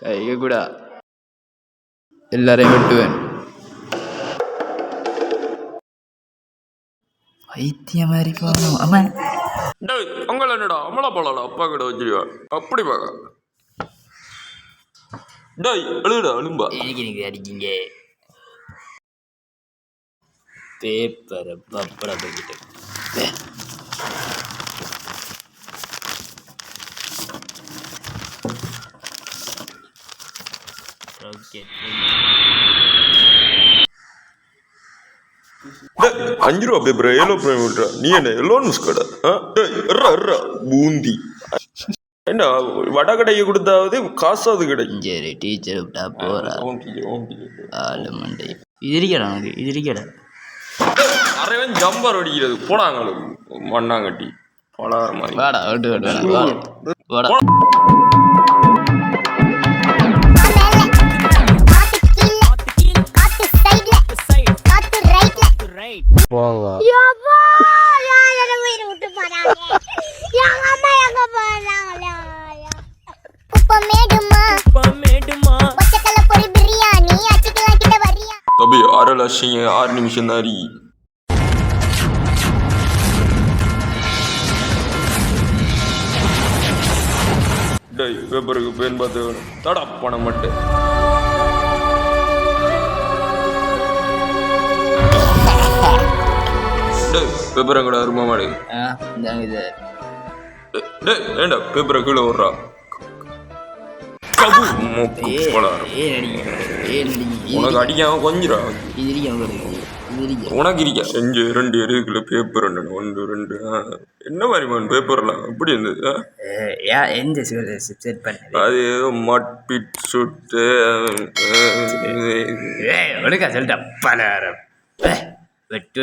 கையை கூட எல்லாரையும் வெட்டுவேன். வைத்திய மாதிரி போகணும். அம்மா பொங்கல் என்னடா அமலா பழம் அப்பா கிட்ட வச்சிருவா அப்படி பார்க்க டேய் அழுடா அழும்பா எனக்கு அடிக்கிங்க பேப்பரை பப்படா போய்கிட்டு ₹5 பேப்பர் ஏலோ விட்டுறா நீ என்ன எல்லோ நியூஸ் கடை பூந்தி என்ன வடை கடைக்கு கொடுத்தாவது காசாவது கிடைக்கும். சரி டீச்சர் விட்டா போறா ஆளு மண்டை இது இருக்கடா உனக்கு இது இருக்கடா நிறைய பேர் ஜம்பர் அடிக்கிறது போனாங்க மண்ணாங்கட்டி பலார மாதிரி வாடா விட்டு வாடா போங்க தம்பி 6 நிமிஷம் தான் அறி டேய் பேப்பருக்கு பேன் பார்த்து தடா பணம் மட்டும் பேப்பர் எங்கடா அருமா மாடு இது டேய் ஏண்டா பேப்பரை கீழே விட்றா உனக்கு அடிக்காம கொஞ்சிரா உனக்கு இருக்க செஞ்சு 2 இருக்குல்ல பேப்பர் 1 2 என்ன மாதிரி மேன் பேப்பர்லாம் எப்படி இருந்தது அது ஏதோ மட்பிட் சுட்டு சொல்லிட்டேன் வெட்டு